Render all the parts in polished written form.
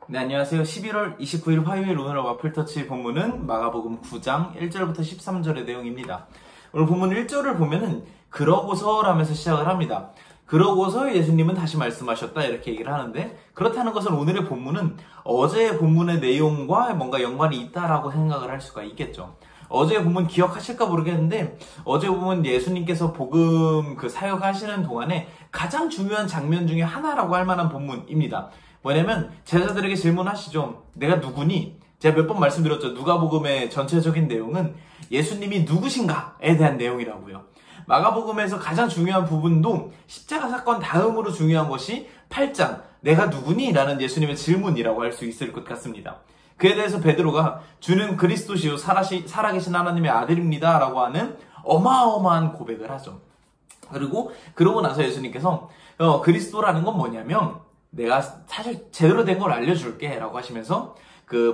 네, 안녕하세요. 11월 29일 화요일 오늘의 와플터치 본문은 마가복음 9장 1절부터 13절의 내용입니다. 오늘 본문 1절을 보면은 그러고서 라면서 시작을 합니다. 그러고서 예수님은 다시 말씀하셨다 이렇게 얘기를 하는데, 그렇다는 것은 오늘의 본문은 어제의 본문의 내용과 뭔가 연관이 있다라고 생각을 할 수가 있겠죠. 어제의 본문 기억하실까 모르겠는데, 어제 본문 예수님께서 복음 사역하시는 동안에 가장 중요한 장면 중에 하나라고 할 만한 본문입니다. 뭐냐면 제자들에게 질문하시죠. 내가 누구니? 제가 몇 번 말씀드렸죠. 누가복음의 전체적인 내용은 예수님이 누구신가에 대한 내용이라고요. 마가복음에서 가장 중요한 부분도 십자가 사건 다음으로 중요한 것이 8장 내가 누구니? 라는 예수님의 질문이라고 할 수 있을 것 같습니다. 그에 대해서 베드로가 주는 그리스도시요 살아계신 하나님의 아들입니다 라고 하는 어마어마한 고백을 하죠. 그러고 나서 예수님께서 그리스도라는 건 뭐냐면 내가 사실 제대로 된 걸 알려줄게 라고 하시면서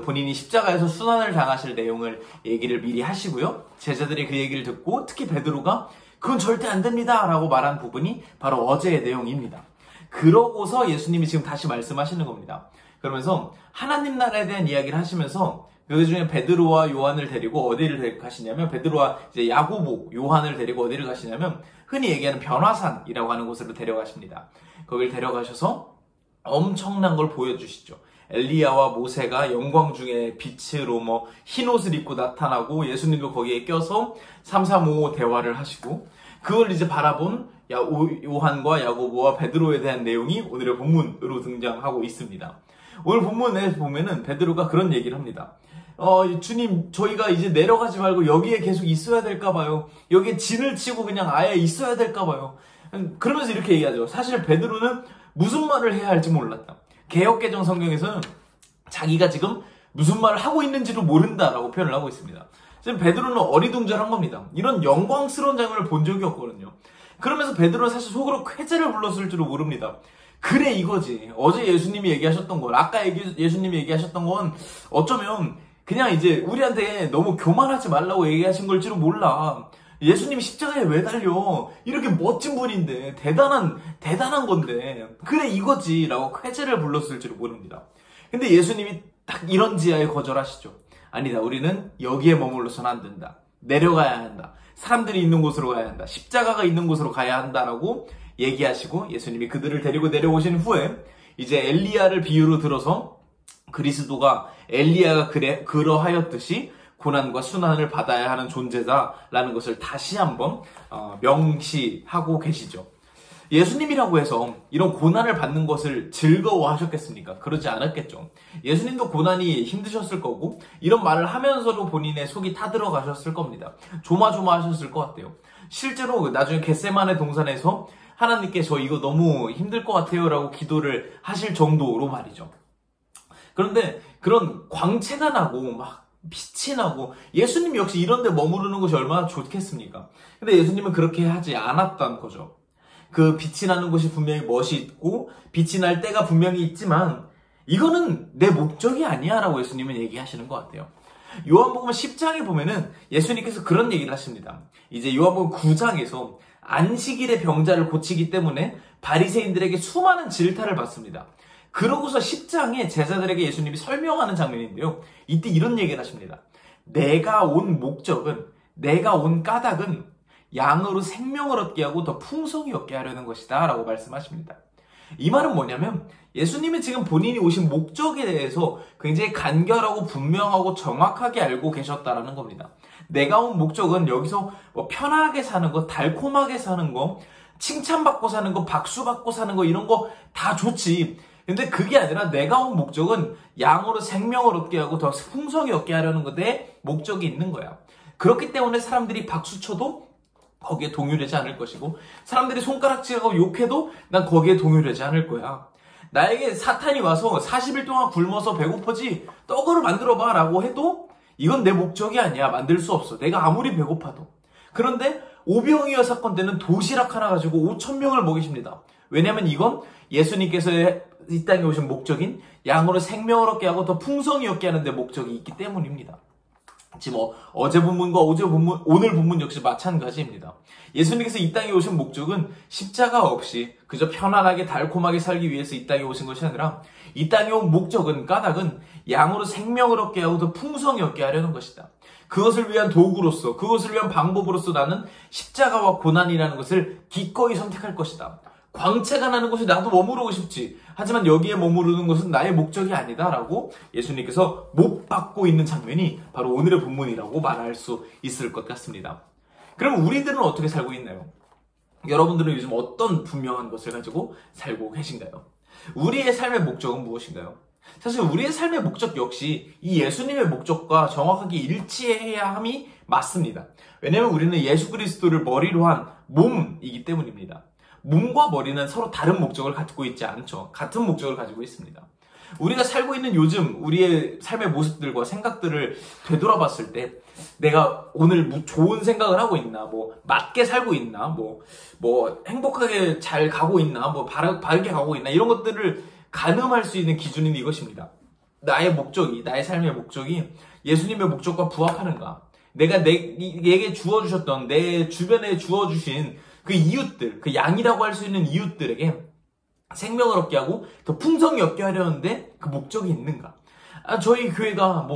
본인이 십자가에서 순환을 당하실 내용을 얘기를 미리 하시고요. 제자들이 그 얘기를 듣고 특히 베드로가 그건 절대 안 됩니다 라고 말한 부분이 바로 어제의 내용입니다. 그러고서 예수님이 지금 다시 말씀하시는 겁니다. 그러면서 하나님 나라에 대한 이야기를 하시면서 그 중에 베드로와 요한을 데리고 어디를 가시냐면, 베드로와 이제 야고보, 요한을 데리고 어디를 가시냐면 흔히 얘기하는 변화산이라고 하는 곳으로 데려가십니다. 거길 데려가셔서 엄청난 걸 보여주시죠. 엘리야와 모세가 영광 중에 빛으로 흰 옷을 입고 나타나고 예수님도 거기에 껴서 335 대화를 하시고, 그걸 이제 바라본 요한과 야고보와 베드로에 대한 내용이 오늘의 본문으로 등장하고 있습니다. 오늘 본문에 보면은 베드로가 그런 얘기를 합니다. 주님, 저희가 이제 내려가지 말고 여기에 계속 있어야 될까 봐요. 여기에 진을 치고 그냥 아예 있어야 될까 봐요. 그러면서 이렇게 얘기하죠. 사실 베드로는 무슨 말을 해야 할지 몰랐다. 개역개정 성경에서는 자기가 지금 무슨 말을 하고 있는지도 모른다라고 표현을 하고 있습니다. 지금 베드로는 어리둥절한 겁니다. 이런 영광스러운 장면을 본 적이 없거든요. 그러면서 베드로는 사실 속으로 쾌재를 불렀을 줄도 모릅니다. 그래, 이거지. 어제 예수님이 얘기하셨던 건, 아까 예수님이 얘기하셨던 건 어쩌면 그냥 이제 우리한테 너무 교만하지 말라고 얘기하신 걸지도 몰라. 예수님이 십자가에 왜 달려? 이렇게 멋진 분인데, 대단한 건데, 그래, 이거지. 라고 쾌재를 불렀을지도 모릅니다. 근데 예수님이 딱 이런 지하에 거절하시죠. 아니다, 우리는 여기에 머물러서는 안 된다. 내려가야 한다. 사람들이 있는 곳으로 가야 한다. 십자가가 있는 곳으로 가야 한다라고 얘기하시고, 예수님이 그들을 데리고 내려오신 후에, 이제 엘리야를 비유로 들어서 그리스도가 엘리야가 그러하였듯이 고난과 순환을 받아야 하는 존재다라는 것을 다시 한번 명시하고 계시죠. 예수님이라고 해서 이런 고난을 받는 것을 즐거워하셨겠습니까? 그러지 않았겠죠. 예수님도 고난이 힘드셨을 거고, 이런 말을 하면서도 본인의 속이 타들어가셨을 겁니다. 조마조마하셨을 것 같아요. 실제로 나중에 겟세마네 동산에서 하나님께 저 이거 너무 힘들 것 같아요 라고 기도를 하실 정도로 말이죠. 그런데 그런 광채가 나고 빛이 나고, 예수님 역시 이런 데 머무르는 것이 얼마나 좋겠습니까? 근데 예수님은 그렇게 하지 않았던 거죠. 그 빛이 나는 곳이 분명히 멋이 있고 빛이 날 때가 분명히 있지만 이거는 내 목적이 아니야 라고 예수님은 얘기하시는 것 같아요. 요한복음 10장에 보면은 예수님께서 그런 얘기를 하십니다. 이제 요한복음 9장에서 안식일에 병자를 고치기 때문에 바리새인들에게 수많은 질타를 받습니다. 그러고서 10장에 제자들에게 예수님이 설명하는 장면인데요. 이때 이런 얘기를 하십니다. 내가 온 목적은, 내가 온 까닭은 양으로 생명을 얻게 하고 더 풍성히 얻게 하려는 것이다 라고 말씀하십니다. 이 말은 뭐냐면 예수님이 지금 본인이 오신 목적에 대해서 굉장히 간결하고 분명하고 정확하게 알고 계셨다라는 겁니다. 내가 온 목적은 여기서 편하게 사는 거, 달콤하게 사는 거, 칭찬받고 사는 거, 박수받고 사는 거, 이런 거 다 좋지. 근데 그게 아니라 내가 온 목적은 양으로 생명을 얻게 하고 더 풍성히 얻게 하려는 것에 목적이 있는 거야. 그렇기 때문에 사람들이 박수 쳐도 거기에 동요되지 않을 것이고, 사람들이 손가락질하고 욕해도 난 거기에 동요되지 않을 거야. 나에게 사탄이 와서 40일 동안 굶어서 배고프지 떡을 만들어봐 라고 해도 이건 내 목적이 아니야. 만들 수 없어. 내가 아무리 배고파도. 그런데 오병이어 사건 때는 도시락 하나 가지고 5,000명을 먹이십니다. 왜냐하면 이건 예수님께서 이 땅에 오신 목적인 양으로 생명을 얻게 하고 더 풍성히 얻게 하는 데 목적이 있기 때문입니다. 지금 어제 본문과 오늘 본문 역시 마찬가지입니다. 예수님께서 이 땅에 오신 목적은 십자가 없이 그저 편안하게 달콤하게 살기 위해서 이 땅에 오신 것이 아니라 이 땅에 온 목적은 까닭은 양으로 생명을 얻게 하고 더 풍성히 얻게 하려는 것이다. 그것을 위한 도구로서 그것을 위한 방법으로서 나는 십자가와 고난이라는 것을 기꺼이 선택할 것이다. 광채가 나는 곳에 나도 머무르고 싶지. 하지만 여기에 머무르는 것은 나의 목적이 아니다 라고 예수님께서 못 박고 있는 장면이 바로 오늘의 본문이라고 말할 수 있을 것 같습니다. 그럼 우리들은 어떻게 살고 있나요? 여러분들은 요즘 어떤 분명한 것을 가지고 살고 계신가요? 우리의 삶의 목적은 무엇인가요? 사실 우리의 삶의 목적 역시 이 예수님의 목적과 정확하게 일치해야 함이 맞습니다. 왜냐하면 우리는 예수 그리스도를 머리로 한 몸이기 때문입니다. 몸과 머리는 서로 다른 목적을 갖고 있지 않죠. 같은 목적을 가지고 있습니다. 우리가 살고 있는 요즘 우리의 삶의 모습들과 생각들을 되돌아봤을 때 내가 오늘 좋은 생각을 하고 있나, 맞게 살고 있나, 행복하게 잘 가고 있나, 바르게 가고 있나, 이런 것들을 가늠할 수 있는 기준은 이것입니다. 나의 삶의 목적이 예수님의 목적과 부합하는가? 내가 내게 주어주셨던, 내 주변에 주어주신 그 이웃들, 그 양이라고 할 수 있는 이웃들에게 생명을 얻게 하고 더 풍성히 얻게 하려는데 그 목적이 있는가? 저희 교회가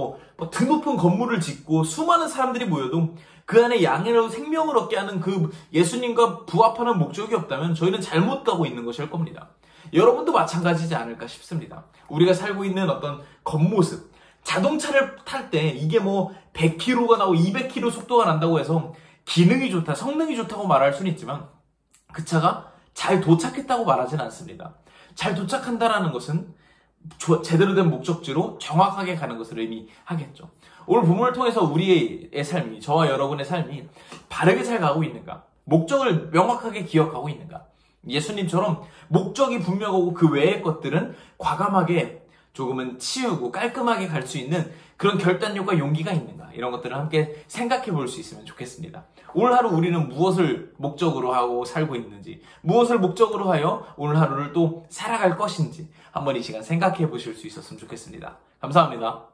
드높은 건물을 짓고 수많은 사람들이 모여도 그 안에 양이라고 생명을 얻게 하는 그 예수님과 부합하는 목적이 없다면 저희는 잘못 가고 있는 것일 겁니다. 여러분도 마찬가지지 않을까 싶습니다. 우리가 살고 있는 어떤 겉모습, 자동차를 탈 때 이게 100km가 나고 200km 속도가 난다고 해서 기능이 좋다, 성능이 좋다고 말할 수는 있지만 그 차가 잘 도착했다고 말하지는 않습니다. 잘 도착한다라는 것은 제대로 된 목적지로 정확하게 가는 것을 의미하겠죠. 오늘 본문을 통해서 우리의 삶이, 저와 여러분의 삶이 바르게 잘 가고 있는가? 목적을 명확하게 기억하고 있는가? 예수님처럼 목적이 분명하고 그 외의 것들은 과감하게 조금은 치우고 깔끔하게 갈 수 있는 그런 결단력과 용기가 있는가? 이런 것들을 함께 생각해 볼 수 있으면 좋겠습니다. 오늘 하루 우리는 무엇을 목적으로 하고 살고 있는지, 무엇을 목적으로 하여 오늘 하루를 또 살아갈 것인지 한번 이 시간 생각해 보실 수 있었으면 좋겠습니다. 감사합니다.